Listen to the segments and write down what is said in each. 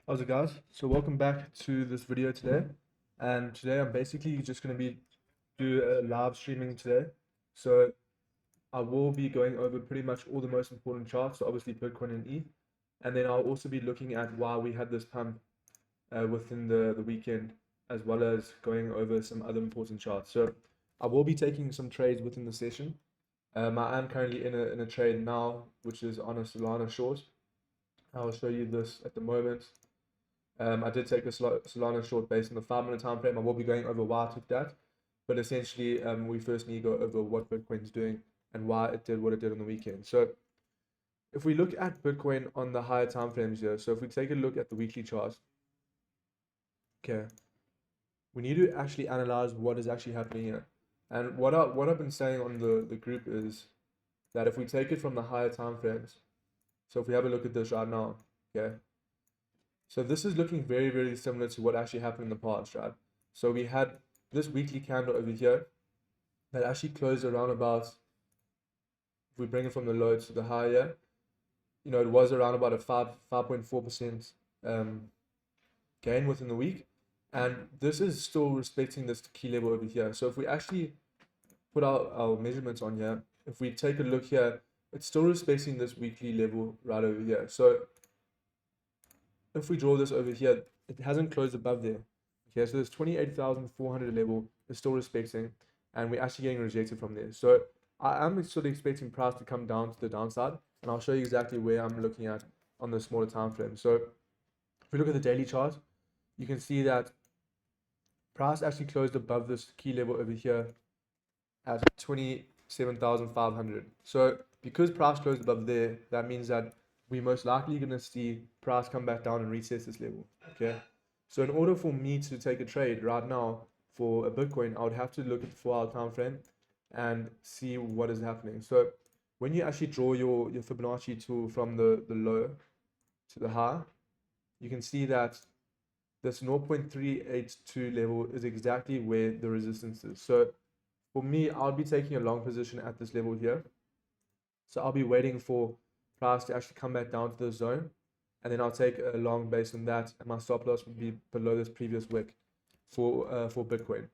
How's it, guys? So welcome back to this video today, and today I'm basically just going to be do a live streaming today. So I will be going over pretty much all the most important charts, so obviously Bitcoin and ETH, and then I'll also be looking at why we had this pump within the weekend, as well as going over some other important charts. So I will be taking some trades within the session. I am currently in a trade now, which is on a Solana short. I'll show you this at the moment. I did take a Solana short based on the 5-minute time frame. I will be going over why I took that, but essentially, we first need to go over what Bitcoin's doing and why it did what it did on the weekend. So, if we look at Bitcoin on the higher time frames here, so if we take a look at the weekly chart, okay, we need to actually analyze what is actually happening here. And what I've been saying on the group is that if we take it from the higher time frames, so if we have a look at this right now, okay. So this is looking very, very similar to what actually happened in the past, right? So we had this weekly candle over here that actually closed around about, if we bring it from the low to the high here, it was around about a 5.4% gain within the week. And this is still respecting this key level over here. So if we actually put our measurements on here, if we take a look here, it's still respecting this weekly level right over here. So if we draw this over here, it hasn't closed above there. Okay, so this 28,400 level is still respecting, and we're actually getting rejected from there. So I am sort of expecting price to come down to the downside, and I'll show you exactly where I'm looking at on the smaller time frame. So if we look at the daily chart, you can see that price actually closed above this key level over here at 27,500. So because price closed above there, that means that we're most likely going to see price come back down and retest this level. Okay, so in order for me to take a trade right now for a Bitcoin, I would have to look at the 4-hour time frame and see what is happening. So when you actually draw your Fibonacci tool from the low to the high, you can see that this 0.382 level is exactly where the resistance is. So for me, I'll be taking a long position at this level here. So I'll be waiting for price to actually come back down to the zone, and then I'll take a long based on that, and my stop loss would be below this previous wick for Bitcoin.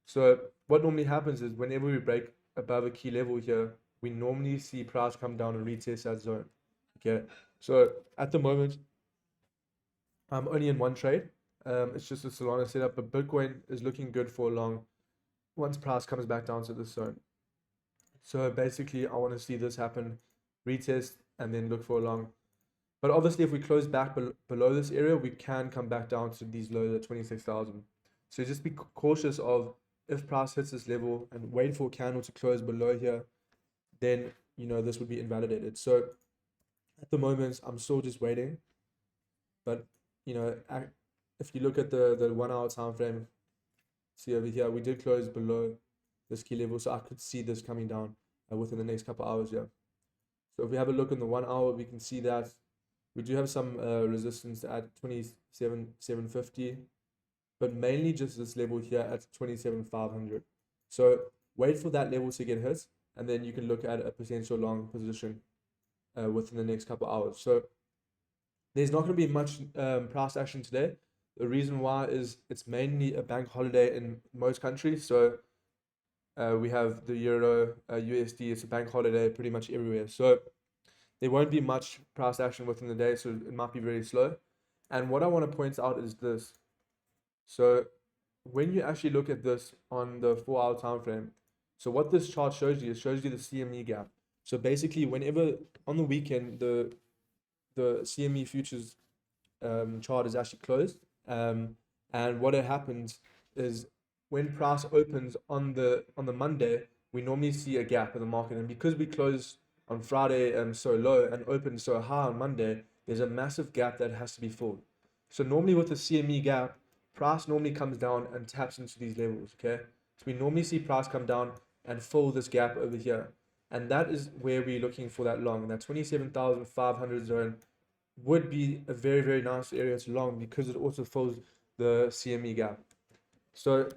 So what normally happens is whenever we break above a key level here, we normally see price come down and retest that zone. Okay, so at the moment, I'm only in one trade. It's just a Solana setup, but Bitcoin is looking good for a long once price comes back down to this zone. So basically, I want to see this happen, retest, and then look for a long. But obviously, if we close back below this area, we can come back down to these lows at 26,000. So just be cautious of if price hits this level and wait for a candle to close below here, then this would be invalidated. So at the moment, I'm still just waiting. But if you look at the 1-hour time frame, see over here, we did close below this key level, so I could see this coming down within the next couple hours here. So if we have a look in the 1 hour, we can see that we do have some resistance at 27,750, but mainly just this level here at 27,500. So wait for that level to get hit, and then you can look at a potential long position within the next couple hours. So there's not going to be much price action today. The reason why is it's mainly a bank holiday in most countries. So we have the Euro, USD, it's a bank holiday pretty much everywhere. So there won't be much price action within the day, so it might be very slow. And what I want to point out is this. So when you actually look at this on the 4 hour time frame, so what this chart shows you, it shows you the CME gap. So basically, whenever on the weekend the CME futures chart is actually closed, and what happens is when price opens on the Monday, we normally see a gap in the market, and because we close on Friday so low and open so high on Monday, there's a massive gap that has to be filled. So normally with the CME gap, price normally comes down and taps into these levels. Okay, so we normally see price come down and fill this gap over here, and that is where we're looking for that long, that 27,500 zone would be a very, very nice area to long because it also fills the CME gap. So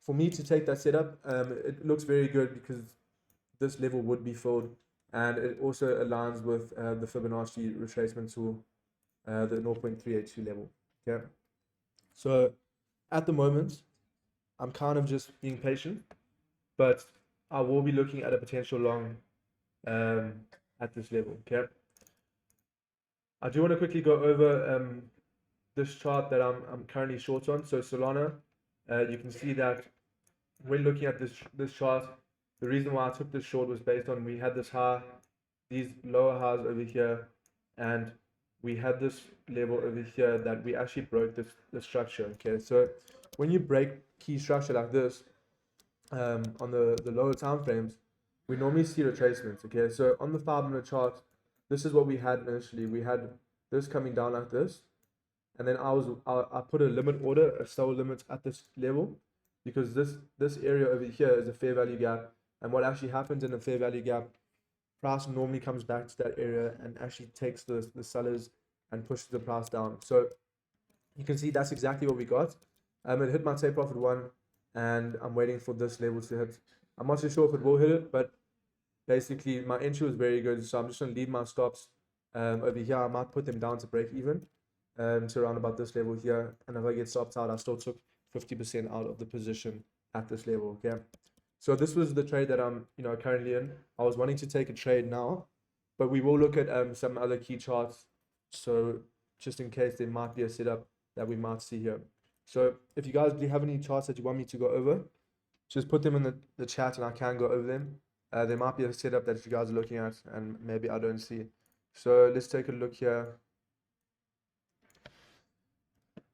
for me to take that setup, it looks very good because this level would be filled, and it also aligns with the Fibonacci retracement tool, the 0.382 level. Okay, so at the moment, I'm kind of just being patient, but I will be looking at a potential long at this level. Okay, I do want to quickly go over this chart that I'm currently short on. So Solana, you can see that when looking at this chart, the reason why I took this short was based on we had this high, these lower highs over here, and we had this level over here that we actually broke the structure. Okay, so when you break key structure like this on the lower time frames, we normally see retracements. Okay, so on the 5-minute chart, this is what we had initially. We had this coming down like this, and then I put a limit order, a sell limit at this level, because this area over here is a fair value gap, and what actually happens in a fair value gap, price normally comes back to that area and actually takes the sellers and pushes the price down. So you can see that's exactly what we got. It hit my take profit one, and I'm waiting for this level to hit. I'm not too sure if it will hit it, but basically my entry was very good, so I'm just going to leave my stops over here. I might put them down to break even to around about this level here, and if I get stopped out, I still took 50% out of the position at this level. Okay, so this was the trade that I'm currently in. I was wanting to take a trade now, but we will look at some other key charts, so just in case there might be a setup that we might see here. So if you guys do have any charts that you want me to go over, just put them in the chat and I can go over them. There might be a setup that you guys are looking at and maybe I don't see. So let's take a look here.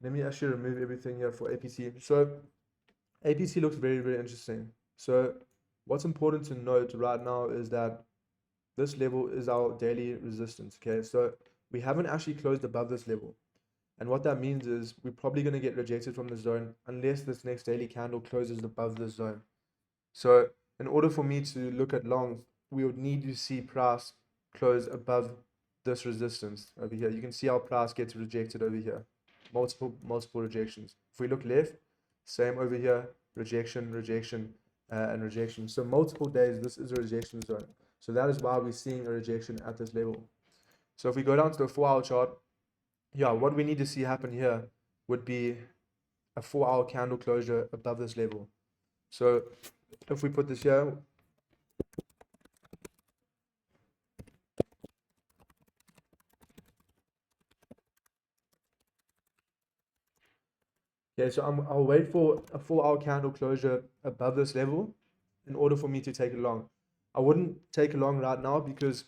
Let me actually remove everything here for APC. So APC looks very, very interesting. So what's important to note right now is that this level is our daily resistance. Okay, so we haven't actually closed above this level. And what that means is we're probably going to get rejected from the zone unless this next daily candle closes above this zone. So in order for me to look at longs, we would need to see price close above this resistance over here. You can see our price gets rejected over here. Multiple rejections. If we look left, same over here, rejection, rejection, and rejection. So multiple days, this is a rejection zone. So that is why we're seeing a rejection at this level. So if we go down to the 4-hour chart, yeah, what we need to see happen here would be a 4-hour candle closure above this level. So if we put this here, okay, so I'll wait for a 4-hour candle closure above this level in order for me to take it long. I wouldn't take it long right now because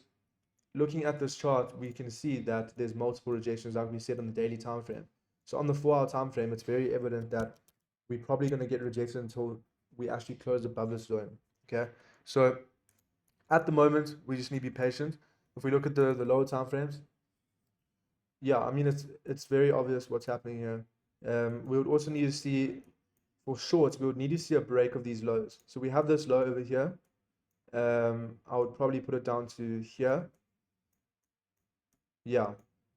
looking at this chart, we can see that there's multiple rejections like we said on the daily time frame. So on the 4-hour time frame, it's very evident that we're probably going to get rejected until we actually close above this zone. Okay, so at the moment, we just need to be patient. If we look at the lower time frames, yeah, I mean it's very obvious what's happening here. We would also need to see, for shorts, we would need to see a break of these lows. So we have this low over here. I would probably put it down to here. Yeah,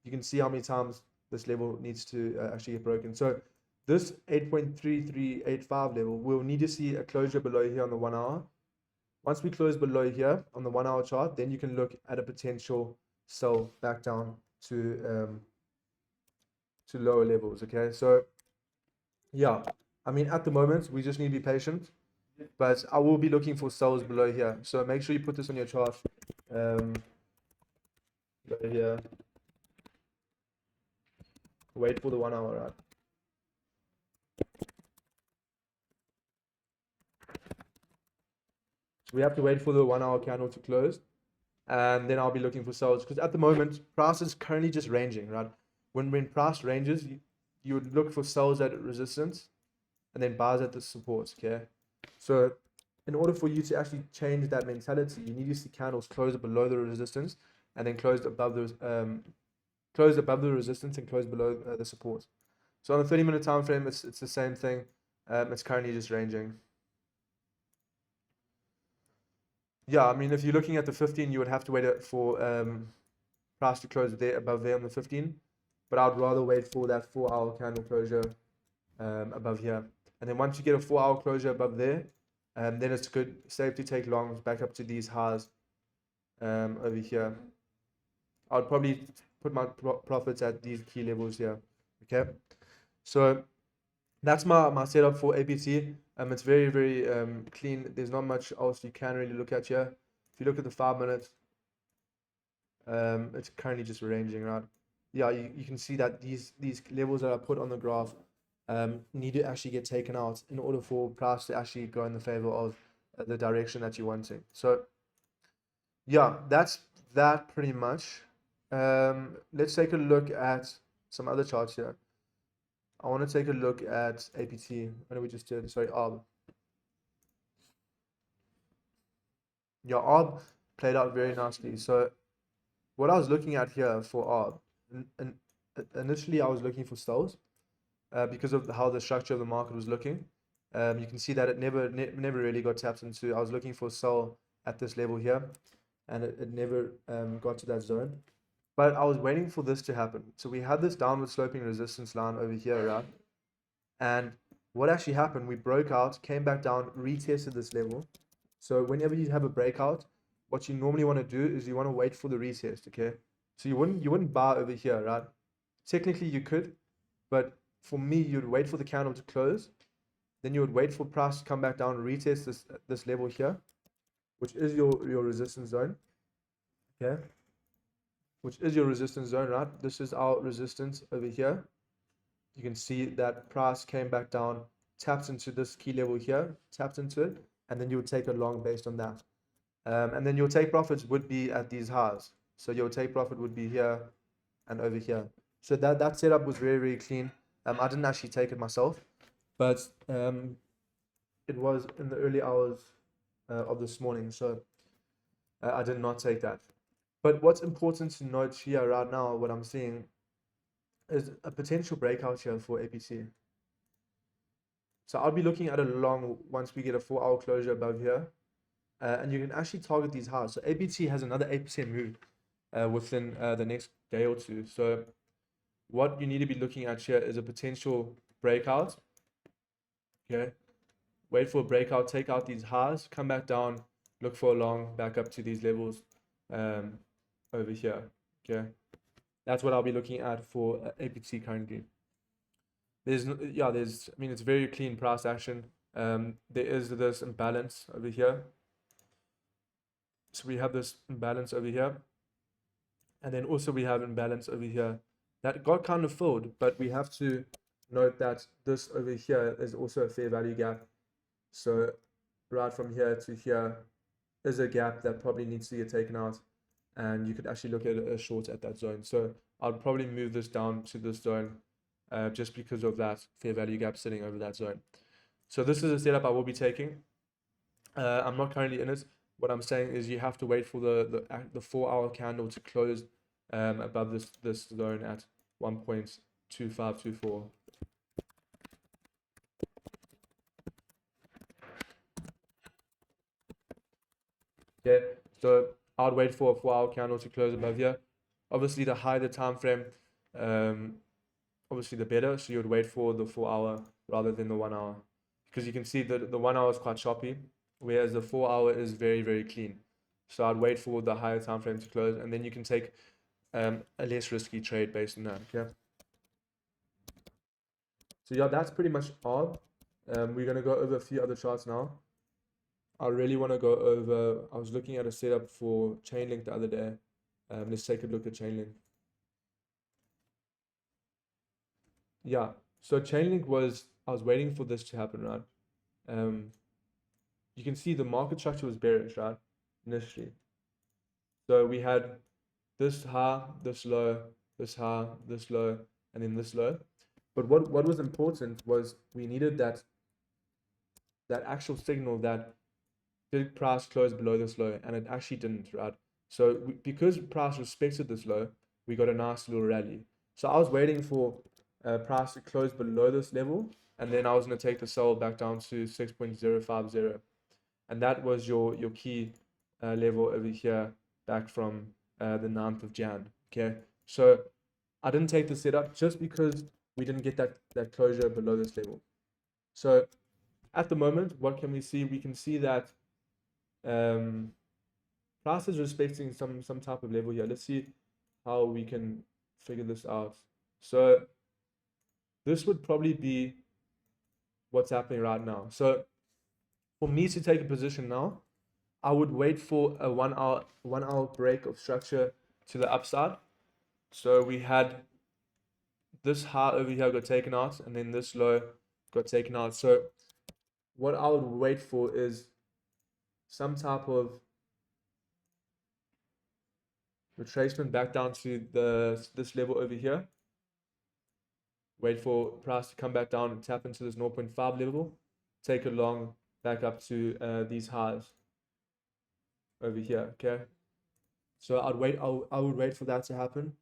you can see how many times this level needs to actually get broken. So this 8.3385 level, we'll need to see a closure below here on the 1 hour. Once we close below here on the 1 hour chart, then you can look at a potential sell back down to lower levels. Okay, so yeah, I mean at the moment we just need to be patient, but I will be looking for sells below here. So make sure you put this on your chart. Below here, wait for the 1 hour, right? So we have to wait for the 1 hour candle to close, and then I'll be looking for sells, because at the moment price is currently just ranging, right? When price ranges, you would look for sells at resistance and then buys at the support. Okay, so in order for you to actually change that mentality, you need to see candles close below the resistance and then close above the resistance and close below the support. So on a 30-minute time frame, it's the same thing. It's currently just ranging. Yeah, I mean, if you're looking at the 15, you would have to wait for price to close there above there on the 15. But I'd rather wait for that 4 hour candle closure above here. And then once you get a 4 hour closure above there, then it's good, safe to take longs back up to these highs over here. I'd probably put my profits at these key levels here. Okay, so that's my setup for APT. It's very, very clean. There's not much else you can really look at here. If you look at the 5 minutes, it's currently just ranging, right? Yeah, you can see that these levels that I put on the graph need to actually get taken out in order for price to actually go in the favor of the direction that you're wanting. So yeah, that's that pretty much. Let's take a look at some other charts here. I want to take a look at APT. What did we just did? Sorry, ARB. Yeah, ARB played out very nicely. So what I was looking at here for ARB, and initially I was looking for sells because of how the structure of the market was looking. You can see that it never really got tapped into. I was looking for sell at this level here, and it never got to that zone. But I was waiting for this to happen. So we had this downward sloping resistance line over here, right? And what actually happened, we broke out, came back down, retested this level. So whenever you have a breakout, what you normally want to do is you want to wait for the retest, okay? So you wouldn't buy over here, right? Technically you could, but for me, you'd wait for the candle to close, then you would wait for price to come back down, retest this level here, which is your resistance zone, okay? Which is your resistance zone, right? This is our resistance over here. You can see that price came back down, tapped into this key level here, tapped into it, and then you would take a long based on that. And then your take profits would be at these highs. So your take profit would be here and over here. So that setup was very, very clean. I didn't actually take it myself, but it was in the early hours of this morning. So I did not take that. But what's important to note here right now, what I'm seeing, is a potential breakout here for APT. So I'll be looking at a long once we get a 4 hour closure above here. And you can actually target these highs. So APT has another 8% move within the next day or two. So what you need to be looking at here is a potential breakout. Okay. Wait for a breakout, take out these highs, come back down, look for a long back up to these levels over here. Okay. That's what I'll be looking at for APT currently. I mean, it's very clean price action. There is this imbalance over here. So we have this imbalance over here. And then also we have imbalance over here. That got kind of filled, but we have to note that this over here is also a fair value gap. So right from here to here is a gap that probably needs to get taken out. And you could actually look at a short at that zone. So I'll probably move this down to this zone just because of that fair value gap sitting over that zone. So this is a setup I will be taking. I'm not currently in it. What I'm saying is you have to wait for the 4 hour candle to close above this zone at 1.2524. Okay, so I'd wait for a 4 hour candle to close above here. Obviously, the higher the time frame, obviously the better. So you would wait for the 4 hour rather than the 1 hour, because you can see that the 1 hour is quite choppy, whereas the 4 hour is very, very clean. So I'd wait for the higher time frame to close, and then you can take a less risky trade based on that. Okay. So yeah, that's pretty much all. We're gonna go over a few other charts now. I really want to go over. I was looking at a setup for Chainlink the other day. Let's take a look at Chainlink. Yeah, so Chainlink was, I was waiting for this to happen, right? You can see the market structure was bearish, right? Initially. So we had this high, this low, this high, this low, and then this low. But what was important was we needed that actual signal that did price close below this low, and it actually didn't, right? So because price respected this low, we got a nice little rally. So I was waiting for price to close below this level, and then I was going to take the sell back down to 6.050, and that was your key level over here back from the 9th of Jan. Okay, so I didn't take the setup just because we didn't get that closure below this level. So at the moment, what can we see? We can see that price is respecting some type of level here. Let's see how we can figure this out. So this would probably be what's happening right now. So for me to take a position now, I would wait for a 1 hour break of structure to the upside. So we had this high over here got taken out, and then this low got taken out. So what I would wait for is some type of retracement back down to this level over here. Wait for price to come back down and tap into this 0.5 level. Take a long back up to these highs over here. Okay, so I would wait for that to happen,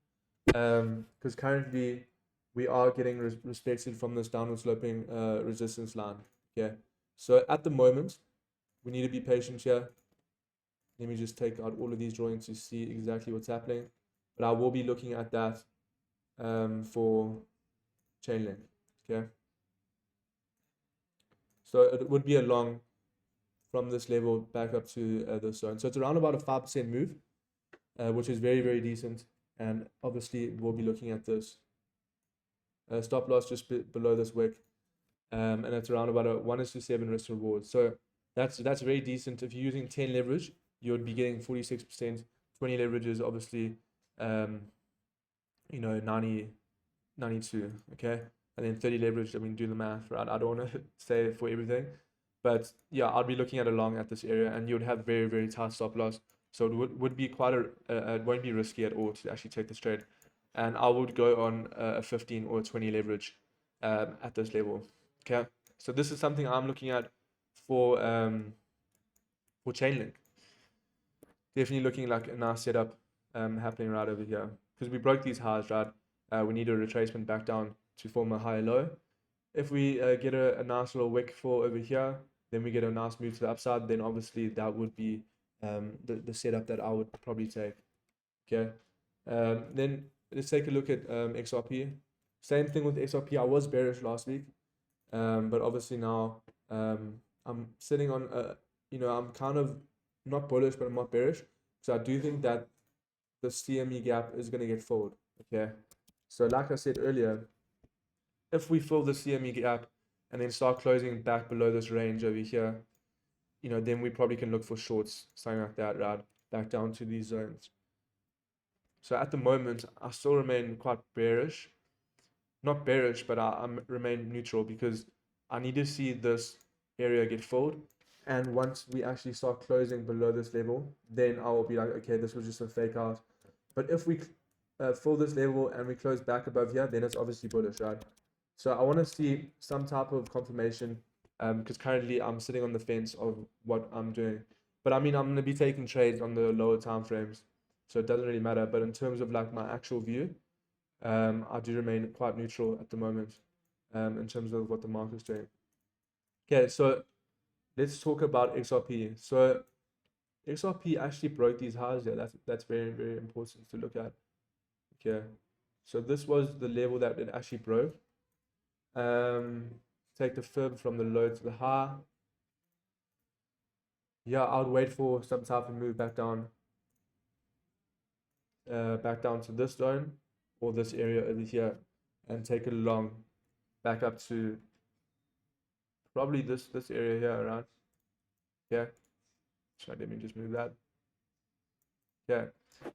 because currently we are getting respected from this downward sloping resistance line. Okay, so at the moment we need to be patient here. Let me just take out all of these drawings to see exactly what's happening, but I will be looking at that for Chainlink. Okay, so it would be a long from this level back up to this zone. So it's around about a 5% move, which is very, very decent. And obviously we'll be looking at this stop loss just below this wick, and it's around about a 1:7 risk reward. So that's very decent. If you're using 10 leverage, you would be getting 46%. 20 leverage is obviously 92. Okay, and then 30 leverage, I mean, do the math, right? I don't want to say for everything, but yeah, I'll be looking at a long at this area, and you would have very, very tight stop loss. So it would be quite it won't be risky at all to actually take this trade. And I would go on a 15 or 20 leverage at this level. Okay, so this is something I'm looking at for Chainlink. Definitely looking like a nice setup happening right over here, because we broke these highs, right? We need a retracement back down to form a higher low. If we get a nice little wick for over here, then we get a nice move to the upside, then obviously that would be the setup that I would probably take. Okay, then let's take a look at XRP. Same thing with XRP. I was bearish last week, but obviously now I'm sitting on I'm kind of not bullish, but I'm not bearish. So I do think that the CME gap is going to get filled. Okay, so like I said earlier, if we fill the CME gap and then start closing back below this range over here, then we probably can look for shorts, something like that, right? Back down to these zones. So at the moment, I still remain quite bearish. Not bearish, but I remain neutral, because I need to see this area get filled. And once we actually start closing below this level, then I will be like, okay, this was just a fake out. But if we fill this level and we close back above here, then it's obviously bullish, right? So I want to see some type of confirmation, because currently I'm sitting on the fence of what I'm doing. But I mean, I'm going to be taking trades on the lower time frames, so it doesn't really matter. But in terms of like my actual view, I do remain quite neutral at the moment in terms of what the market's doing. Okay, so let's talk about XRP. So XRP actually broke these highs there. That's very, very important to look at. Okay, So this was the level that it actually broke. Take the fib from the low to the high. Yeah, I would wait for some type of move back down to this zone or this area over here, and take it along back up to probably this area here around. Yeah, so let me just move that. Yeah,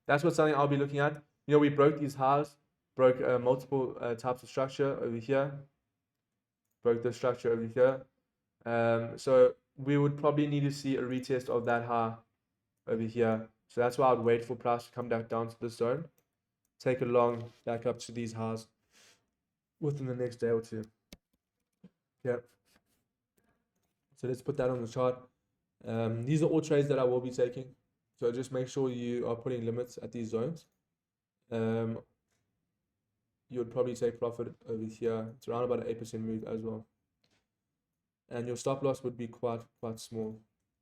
that's what something I'll be looking at. You know, we broke these highs, broke multiple types of structure over here, broke the structure over here. So we would probably need to see a retest of that high over here. So that's why I'd wait for price to come back down to this zone, take it long back up to these highs within the next day or two. Yeah. So let's put that on the chart. These are all trades that I will be taking. So just make sure you are putting limits at these zones. You would probably take profit over here. It's around about an 8% move as well. And your stop loss would be quite small.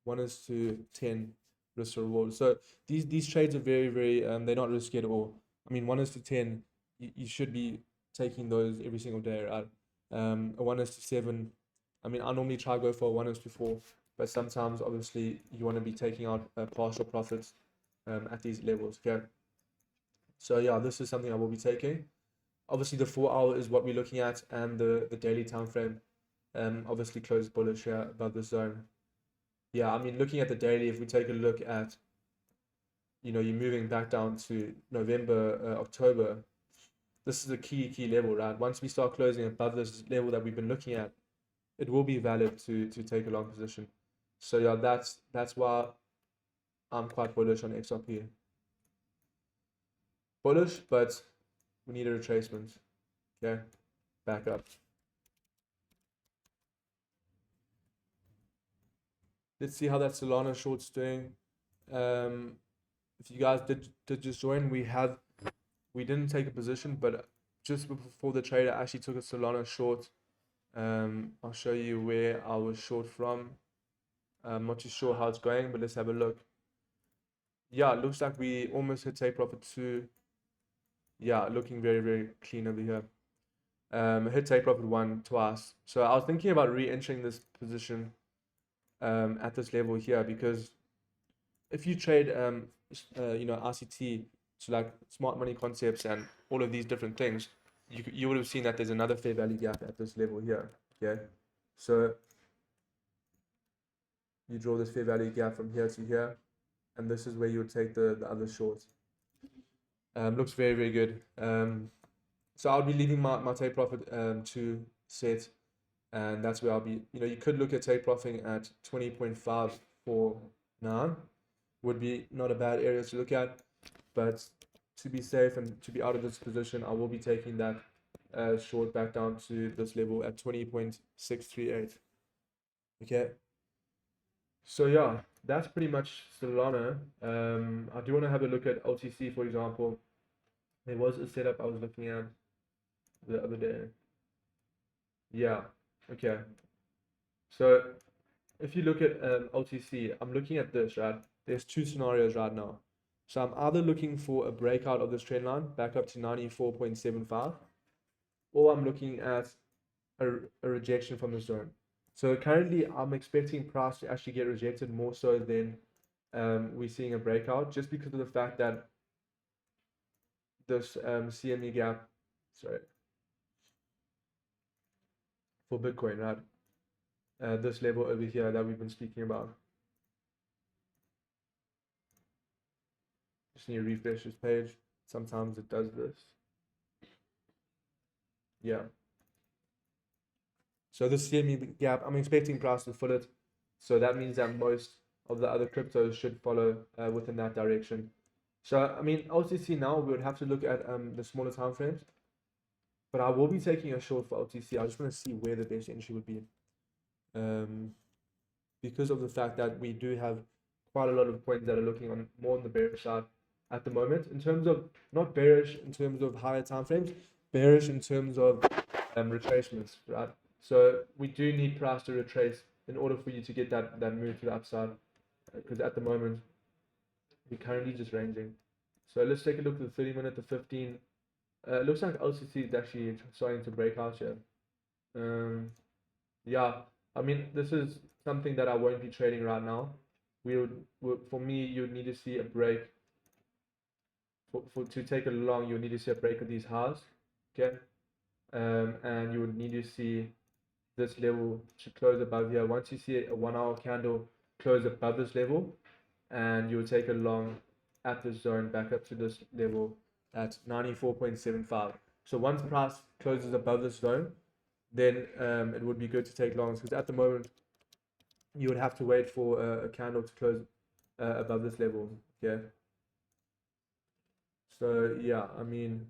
1:10 risk to reward. So these trades are very they're not risky at all. I mean, 1:10, you should be taking those every single day, right? A 1:7. I mean, I normally try to go for a 1:4, but sometimes obviously you want to be taking out partial profits at these levels. Okay. So yeah, this is something I will be taking. Obviously, the 4 hour is what we're looking at, and the daily time frame. Obviously closed bullish here above the zone. Yeah, I mean, looking at the daily, if we take a look at, you know, you're moving back down to November, October, this is a key level, right? Once we start closing above this level that we've been looking at, it will be valid to take a long position. So yeah, that's why I'm quite bullish on XRP. Bullish, but we need a retracement. Okay, back up. Let's see how that Solana short's doing. If you guys did just join, we didn't take a position, but just before the trade, I actually took a Solana short. I'll show you where I was short from. I'm not too sure how it's going, but let's have a look. Yeah, it looks like we almost hit take profit too. Yeah, looking very clean over here. Hit take profit 1 twice. So I was thinking about re-entering this position at this level here, because if you trade you know, RCT, so like smart money concepts and all of these different things, you would have seen that there's another fair value gap at this level here. Okay, so you draw this fair value gap from here to here, and this is where you would take the other short. Looks very good. So I'll be leaving my take profit to set, and that's where I'll be. You know, you could look at take profiting at 20.5 for now. Would be not a bad area to look at, but to be safe and to be out of this position, I will be taking that short back down to this level at 20.638. Okay. So yeah, that's pretty much Solana. I do want to have a look at OTC, for example. There was a setup I was looking at the other day. Yeah. Okay. So if you look at OTC, I'm looking at this, right? There's two scenarios right now. So I'm either looking for a breakout of this trend line back up to 94.75, or I'm looking at a rejection from the zone. So currently I'm expecting price to actually get rejected more so than we're seeing a breakout, just because of the fact that this CME gap, sorry, for Bitcoin, right? This level over here that we've been speaking about. Just need to refresh this page. Sometimes it does this. Yeah. So this CME gap, I'm expecting price to fill it. So that means that most of the other cryptos should follow within that direction. So I mean, OTC now we would have to look at the smaller time frames, but I will be taking a short for OTC. I just want to see where the best entry would be, because of the fact that we do have quite a lot of coins that are looking on more on the bearish side at the moment, in terms of not bearish in terms of higher time frames, bearish in terms of retracements, right? So we do need price to retrace in order for you to get that move to the upside, because at the moment we're currently just ranging. So let's take a look at the 30-minute, the 15, It looks like LCC is actually starting to break out here. Yeah, I mean, this is something that I won't be trading right now. For me, you would need to see a break. To take a long, you would need to see a break of these highs, okay? And you would need to see this level to close above here. Once you see a 1 hour candle close above this level, and you would take a long at this zone back up to this level at 94.75. So once price closes above this zone, then it would be good to take longs, because at the moment you would have to wait for a candle to close above this level. Okay. So yeah, I mean,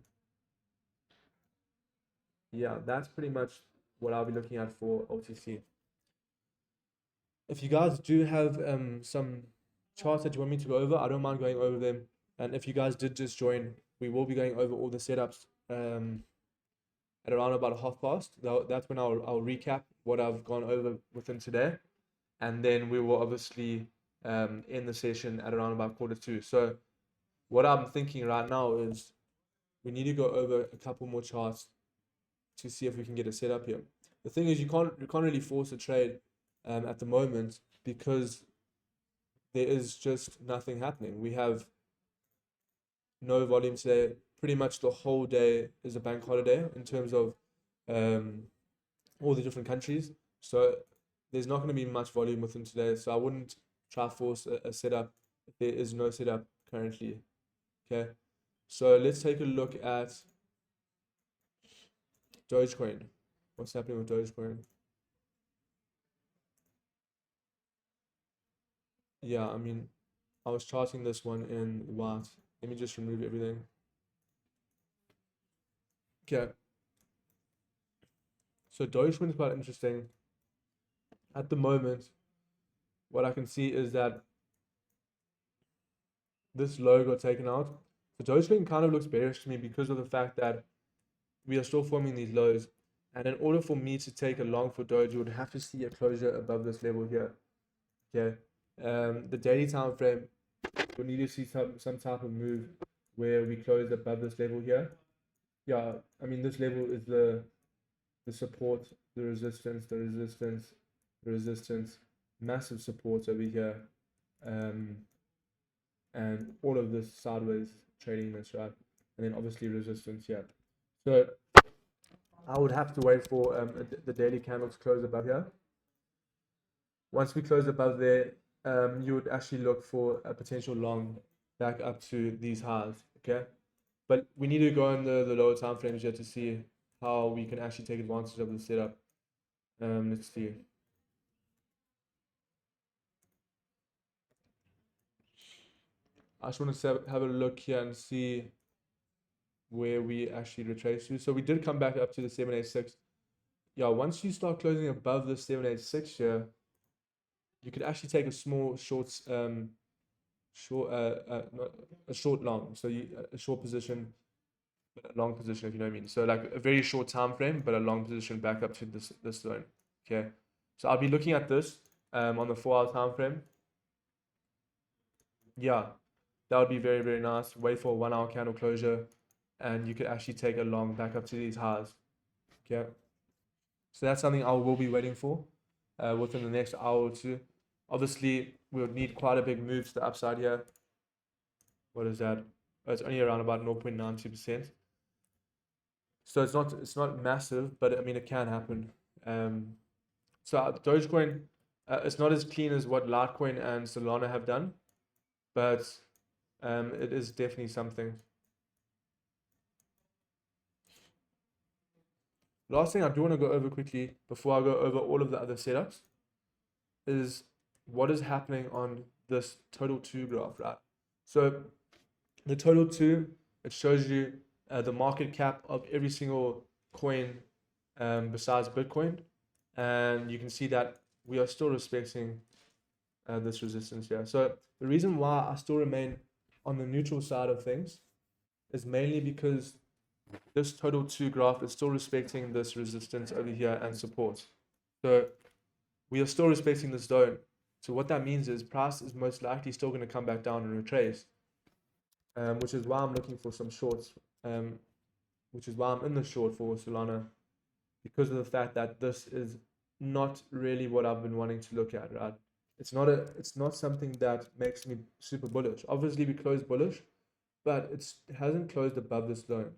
yeah, that's pretty much what I'll be looking at for OTC. If you guys do have some charts that you want me to go over, I don't mind going over them. And if you guys did just join, we will be going over all the setups at around about 1:30. That's when I'll recap what I've gone over within today, and then we will obviously end the session at around about 1:45. So what I'm thinking right now is we need to go over a couple more charts to see if we can get a setup here. The thing is, you can't really force a trade at the moment, because there is just nothing happening. We have no volume today. Pretty much the whole day is a bank holiday in terms of um, all the different countries. So there's not going to be much volume within today. So I wouldn't try force a setup if there is no setup currently. Okay. So let's take a look at Dogecoin. What's happening with Dogecoin? Yeah, I mean, I was charting this one in white. Let me just remove everything. Okay. So Dogecoin is quite interesting. At the moment, what I can see is that this low got taken out. So Dogecoin kind of looks bearish to me because of the fact that we are still forming these lows. And in order for me to take a long for Doge, you would have to see a closure above this level here. Okay. The daily time frame, we'll need to see some type of move where we close above this level here. Yeah, I mean, this level is the support, the resistance, the resistance, the resistance, massive support over here, and all of this sideways trading this, right? And then obviously resistance here. So I would have to wait for the daily candle to close above here. Once we close above there, you would actually look for a potential long back up to these highs, okay? But we need to go in the lower time frames here to see how we can actually take advantage of the setup. Let's see. I just want to have a look here and see where we actually retrace to. So we did come back up to the 786. Yeah, once you start closing above the 786 here, you could actually take a small short not a short long. So a short position, but a long position, if you know what I mean. So like a very short time frame, but a long position back up to this zone. Okay. So I'll be looking at this on the 4 hour time frame. Yeah, that would be very, very nice. Wait for a 1 hour candle closure, and you could actually take a long back up to these highs. Okay. So that's something I will be waiting for within the next hour or two. Obviously, we'll need quite a big move to the upside here. What is that? Oh, it's only around about 0.92%. So it's not massive, but I mean it can happen. So Dogecoin, it's not as clean as what Litecoin and Solana have done, but it is definitely something. Last thing I do want to go over quickly before I go over all of the other setups is what is happening on this total 2 graph, right? So the total 2, it shows you the market cap of every single coin besides Bitcoin, and you can see that we are still respecting this resistance here. So the reason why I still remain on the neutral side of things is mainly because this total 2 graph is still respecting this resistance over here and support. So we are still respecting this zone. So what that means is price is most likely still going to come back down and retrace, which is why I'm looking for some shorts which is why I'm in the short for Solana, because of the fact that this is not really what I've been wanting to look at, right? It's not something that makes me super bullish. Obviously, we closed bullish, but it hasn't closed above this zone.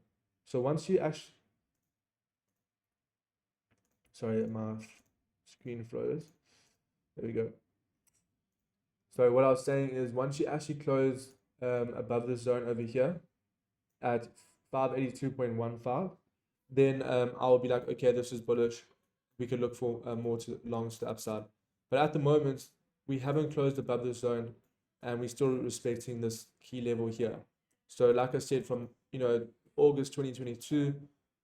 So once you actually, sorry, my screen froze. There we go. So what I was saying is, once you actually close above this zone over here at 582.15, then I'll be like, okay, this is bullish. We can look for more to longs to the upside. But at the moment, we haven't closed above this zone, and we're still respecting this key level here. So like I said, from August 2022,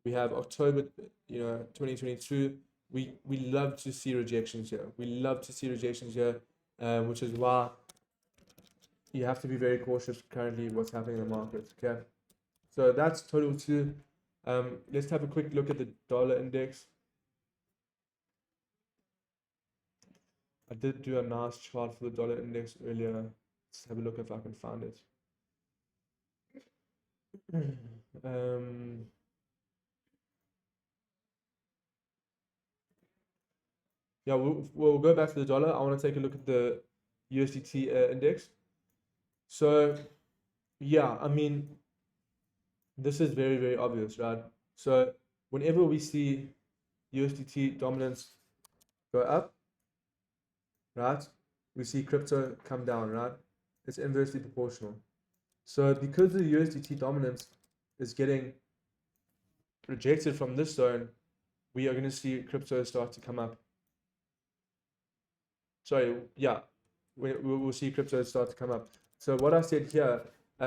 we have October 2022. We love to see rejections here. We love to see rejections here, which is why you have to be very cautious currently what's happening in the market. Okay, so that's total two. Let's have a quick look at the dollar index. I did do a nice chart for the dollar index earlier. Let's have a look if I can find it. Yeah, we'll go back to the dollar. I want to take a look at the USDT index. So, yeah, I mean, this is very, very obvious, right? So, whenever we see USDT dominance go up, right, we see crypto come down, right? It's inversely proportional. So, because the USDT dominance is getting rejected from this zone, we are going to see crypto start to come up. Sorry, yeah, we'll see crypto start to come up. So what I said here,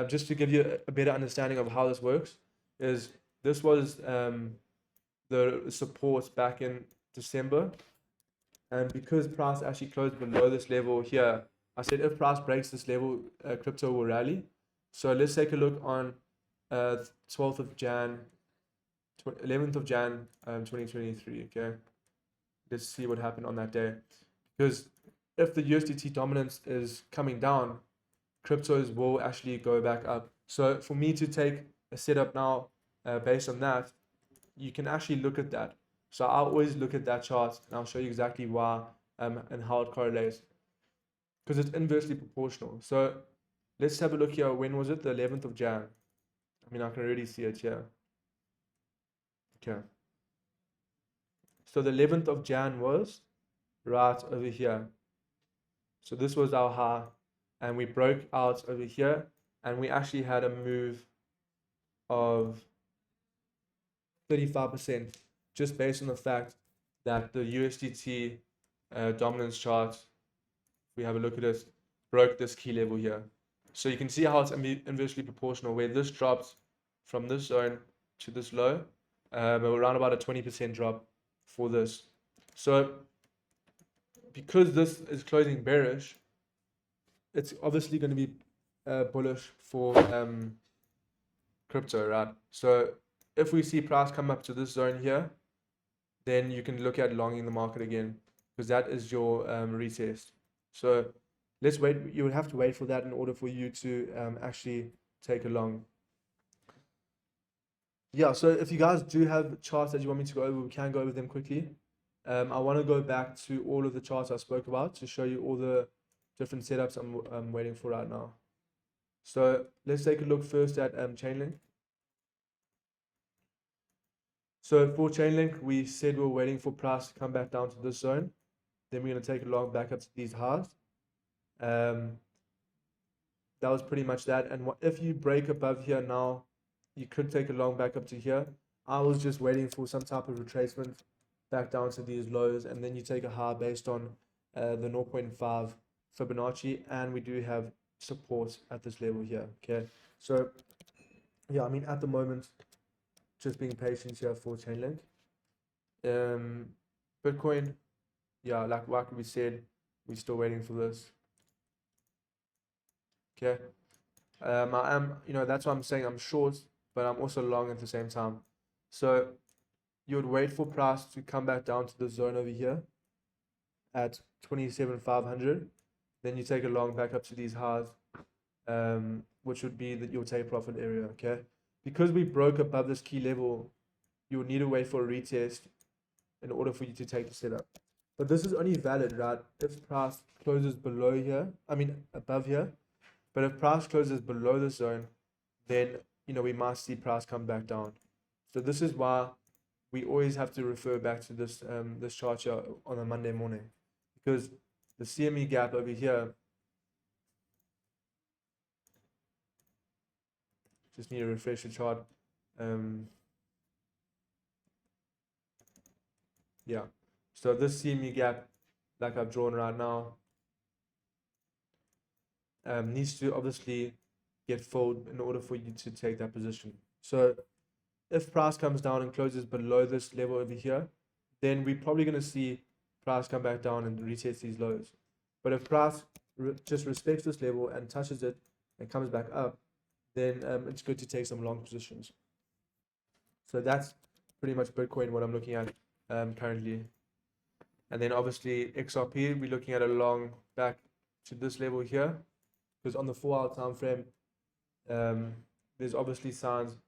just to give you a better understanding of how this works, is this was the support back in December, and because price actually closed below this level here, I said if price breaks this level, crypto will rally. So let's take a look on 12th of Jan, 11th of Jan, 2023. Okay, let's see what happened on that day, because if the USDT dominance is coming down, cryptos will actually go back up. So for me to take a setup now based on that, you can actually look at that. So I'll always look at that chart, and I'll show you exactly why and how it correlates, because it's inversely proportional. So let's have a look here. When was it? The 11th of Jan. I mean, I can already see it here. Okay. So the 11th of Jan was right over here. So this was our high, and we broke out over here, and we actually had a move of 35% just based on the fact that the USDT dominance chart, if we have a look at it, broke this key level here. So you can see how it's inversely proportional, where this drops from this zone to this low, around about a 20% drop for this. So because this is closing bearish, it's obviously going to be bullish for crypto, right? So if we see price come up to this zone here, then you can look at longing the market again, because that is your retest. So let's wait. You would have to wait for that in order for you to actually take a long. Yeah, so if you guys do have charts that you want me to go over, we can go over them quickly. I want to go back to all of the charts I spoke about to show you all the different setups I'm waiting for right now. So let's take a look first at Chainlink. So for Chainlink, we said we were waiting for price to come back down to this zone. Then we're going to take a long back up to these highs. That was pretty much that. And if you break above here now, you could take a long back up to here. I was just waiting for some type of retracement back down to these lows, and then you take a high based on the 0.5 Fibonacci, and we do have support at this level here. Okay, so yeah, I mean at the moment, just being patient here for Chainlink. Bitcoin, yeah, like we said, we're still waiting for this. Okay, I am, that's why I'm saying I'm short, but I'm also long at the same time. So you would wait for price to come back down to the zone over here at 27,500. Then you take a long back up to these highs, which would be your take profit area. Okay, because we broke above this key level, you will need to wait for a retest in order for you to take the setup. But this is only valid, right, if price closes below here, above here. But if price closes below the zone, then we might see price come back down. So this is why we always have to refer back to this this chart here on a Monday morning, because the CME gap over here, just need to refresh the chart. Yeah, so this CME gap, like I've drawn right now, needs to obviously get filled in order for you to take that position. So if price comes down and closes below this level over here, then we're probably going to see price come back down and retest these lows. But if price just respects this level and touches it and comes back up, then it's good to take some long positions. So that's pretty much Bitcoin, what I'm looking at currently. And then obviously XRP, we're looking at a long back to this level here, because on the 4-hour time frame, there's obviously signs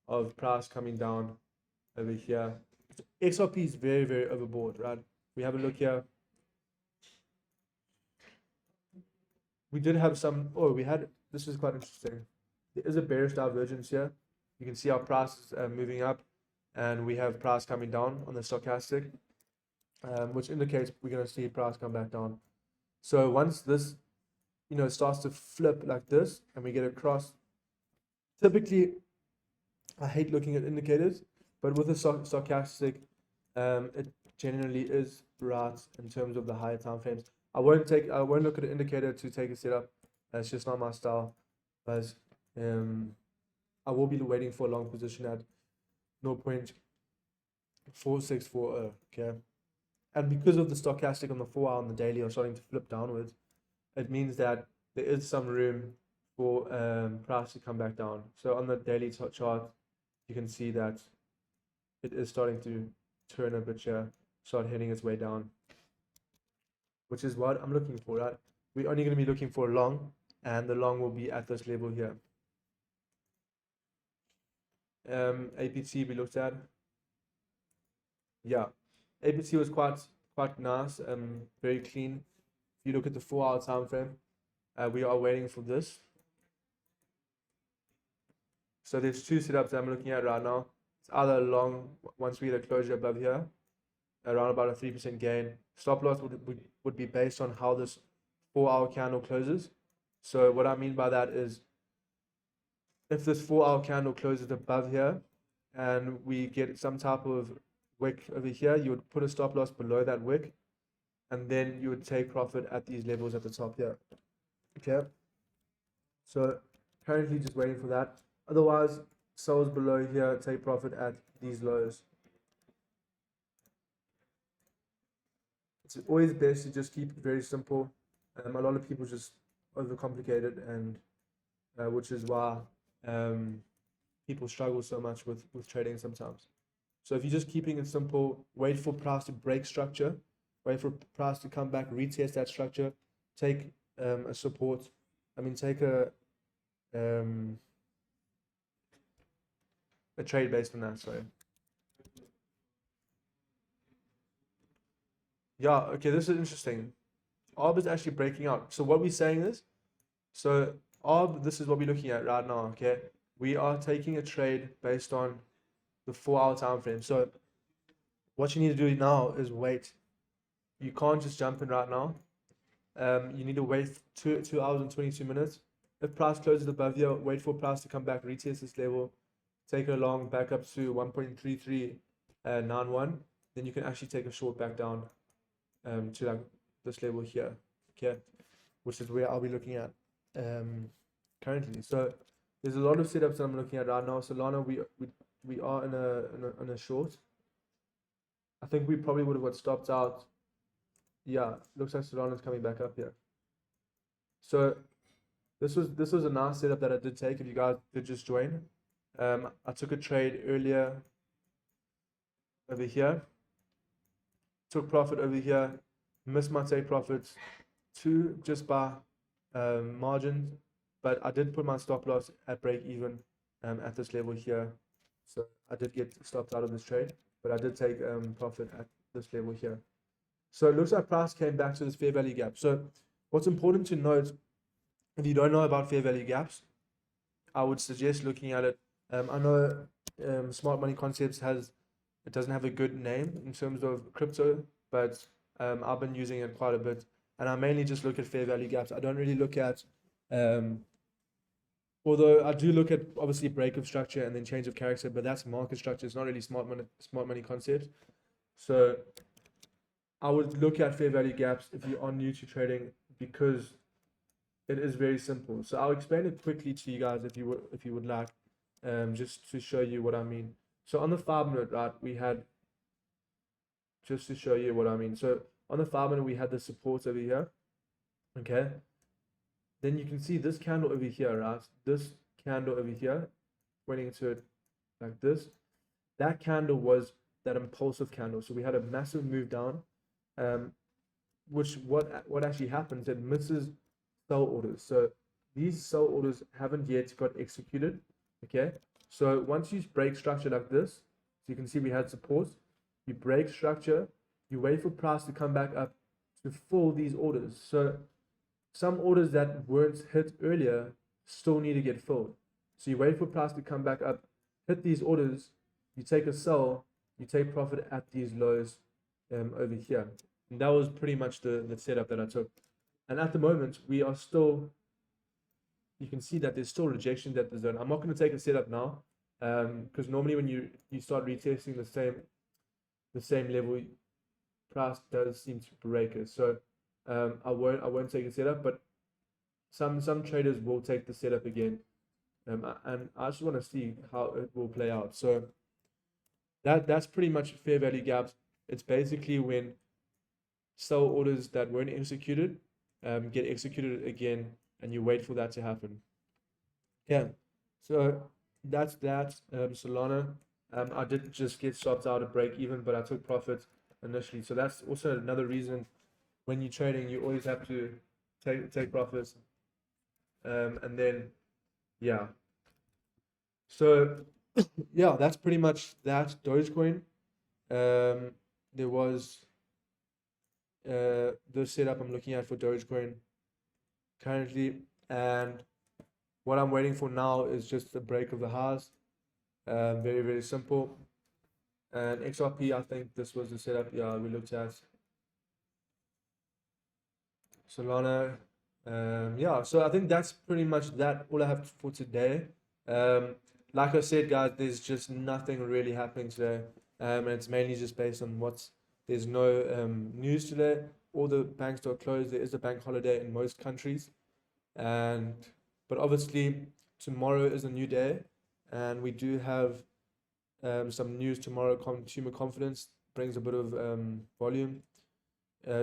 of price coming down over here. XRP is very, very overbought, right? We have a look here. We did have some, this is quite interesting. There is a bearish divergence here. You can see our price is moving up, and we have price coming down on the stochastic, which indicates we're going to see price come back down. So once this, starts to flip like this, and we get across, typically, I hate looking at indicators, but with a stochastic, it generally is right in terms of the higher time frames. I won't look at an indicator to take a setup. It's just not my style. But I will be waiting for a long position at 0.4640. Okay, and because of the stochastic on the 4-hour and the daily are starting to flip downwards, it means that there is some room for price to come back down. So on the daily chart, you can see that it is starting to turn a bit here, start heading its way down, which is what I'm looking for, right? We're only going to be looking for a long, and the long will be at this level here. APT we looked at. Yeah, APT was quite nice, very clean. If you look at the 4-hour time frame, we are waiting for this. So there's two setups that I'm looking at right now. It's either long, once we get a closure above here, around about a 3% gain. Stop loss would be based on how this 4-hour candle closes. So what I mean by that is, if this 4-hour candle closes above here, and we get some type of wick over here, you would put a stop loss below that wick, and then you would take profit at these levels at the top here. Okay, so currently just waiting for that. Otherwise, sells below here, take profit at these lows. It's always best to just keep it very simple. A lot of people just overcomplicate it, and which is why people struggle so much with trading sometimes. So if you're just keeping it simple, wait for price to break structure, wait for price to come back, retest that structure, take a support. Take a trade based on that. Sorry. Yeah. Okay. This is interesting. ARB is actually breaking out. So what we're saying is, so ARB, this is what we're looking at right now. Okay. We are taking a trade based on the 4-hour time frame. So what you need to do now is wait. You can't just jump in right now. You need to wait 2 hours and 22 minutes. If price closes above here, wait for price to come back, retest this level, take it along back up to 1.3391. Then you can actually take a short back down to like this level here. Okay, which is where I'll be looking at currently. So there's a lot of setups that I'm looking at right now. Solana, we are in a short. I think we probably would have got stopped out. Yeah, looks like Solana's coming back up here. So this was a nice setup that I did take. If you guys did just join, I took a trade earlier over here. Took profit over here. Missed my take profits too, just by margins, but I did put my stop loss at break even, at this level here. So I did get stopped out of this trade, but I did take profit at this level here. So it looks like price came back to this fair value gap. So what's important to note, if you don't know about fair value gaps, I would suggest looking at it. I know Smart Money Concepts it doesn't have a good name in terms of crypto, but I've been using it quite a bit, and I mainly just look at fair value gaps. I don't really look at, although I do look at obviously break of structure and then change of character, but that's market structure. It's not really smart money concepts. So I would look at fair value gaps if you are new to trading, because it is very simple. So I'll explain it quickly to you guys if you would like, just to show you what I mean. So on the 5-minute, right, we had, just to show you what I mean. So on the 5-minute, we had the support over here. Okay. Then you can see this candle over here, right? This candle over here, went into it like this. That candle was that impulsive candle. So we had a massive move down, which what actually happens, it misses sell orders. So these sell orders haven't yet got executed. Okay. So once you break structure like this, so you can see we had support, you break structure, you wait for price to come back up to fill these orders. So some orders that weren't hit earlier still need to get filled. So you wait for price to come back up, hit these orders, you take a sell, you take profit at these lows over here. And that was pretty much the setup that I took. And at the moment, we are still, you can see that there's still rejection at the zone. I'm not going to take a setup now, because normally when you start retesting the same level, price does seem to break it. So I won't take a setup, but some traders will take the setup again, and I just want to see how it will play out. So that's pretty much fair value gaps. It's basically when sell orders that weren't executed get executed again, and you wait for that to happen. Yeah, so that's that. Solana, I did just get stopped out at break even, but I took profit initially. So that's also another reason when you're trading, you always have to take profits. And then, yeah. So, yeah, that's pretty much that. Dogecoin. There was the setup I'm looking at for Dogecoin currently, and what I'm waiting for now is just the break of the highs. Very, very simple. And XRP, I think this was the setup, yeah, we looked at. Solana, yeah, so I think that's pretty much that, all I have for today. Like I said, guys, there's just nothing really happening today, and it's mainly just based on there's no news today. All the banks are closed. There is a bank holiday in most countries, but obviously tomorrow is a new day, and we do have some news tomorrow. Consumer confidence brings a bit of volume.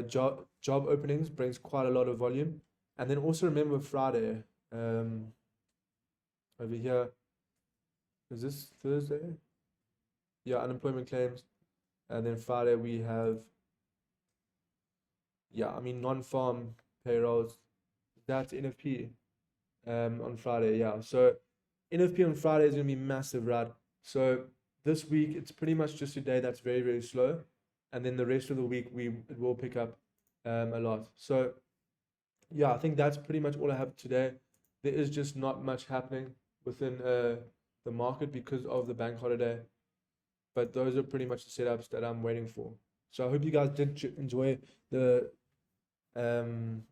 Job openings brings quite a lot of volume, and then also remember Friday. Over here, is this Thursday? Yeah, unemployment claims, and then Friday we have, yeah, I mean non-farm payrolls. That's NFP on Friday. Yeah, so NFP on Friday is gonna be massive, right? So this week it's pretty much just a day that's very, very slow, and then the rest of the week it will pick up a lot. So yeah, I think that's pretty much all I have today. There is just not much happening within the market because of the bank holiday, but those are pretty much the setups that I'm waiting for. So I hope you guys did enjoy the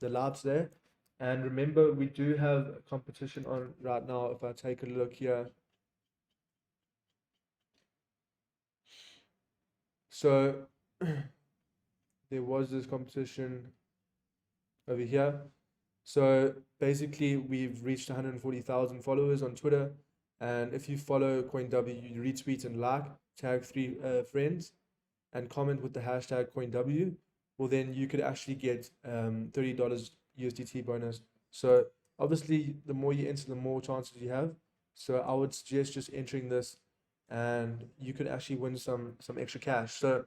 labs there. And remember, we do have a competition on right now. If I take a look here, so there was this competition over here. So basically, we've reached 140,000 followers on Twitter, and if you follow CoinW, you retweet and like, tag 3 friends, and comment with the hashtag CoinW, well then you could actually get $30 USDT bonus. So obviously, the more you enter, the more chances you have. So I would suggest just entering this, and you could actually win some extra cash. So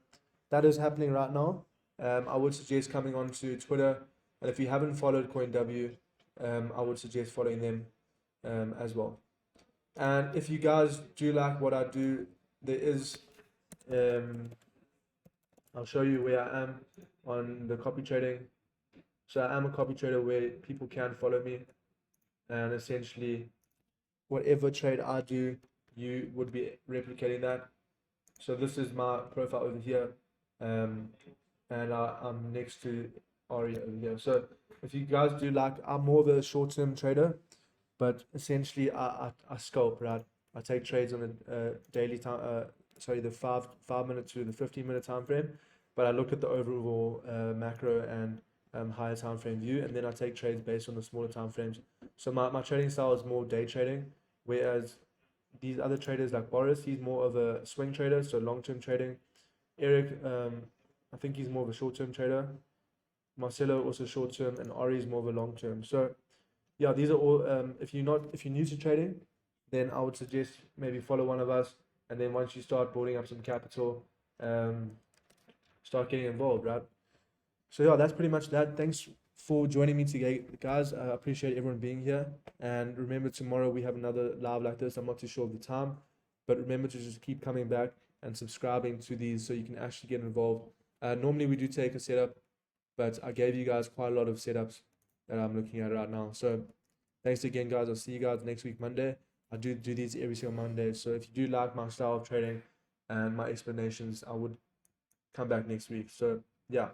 that is happening right now. I would suggest coming on to Twitter, and if you haven't followed CoinW, I would suggest following them as well. And if you guys do like what I do, there is I'll show you where I am on the copy trading. So I am a copy trader where people can follow me, and essentially whatever trade I do, you would be replicating that. So this is my profile over here, um, and I'm next to Ari over here. So if you guys do like, I'm more of a short-term trader, but essentially I scalp, right? I take trades on the daily time, sorry, the five minute to the 15-minute time frame, but I look at the overall macro and higher time frame view, and then I take trades based on the smaller time frames. So my trading style is more day trading, whereas these other traders like Boris, he's more of a swing trader, so long-term trading. Eric, I think he's more of a short-term trader. Marcelo also short-term, and Ari is more of a long-term. So yeah, these are all. If you're new to trading, then I would suggest maybe follow one of us, and then once you start building up some capital, um, start getting involved, right? So yeah, that's pretty much that. Thanks for joining me today, guys. I appreciate everyone being here. And remember, tomorrow we have another live like this. I'm not too sure of the time, but remember to just keep coming back and subscribing to these so you can actually get involved. Normally we do take a setup, but I gave you guys quite a lot of setups that I'm looking at right now. So thanks again, guys. I'll see you guys next week, Monday. I do these every single Monday. So if you do like my style of trading and my explanations, I would come back next week. So yeah.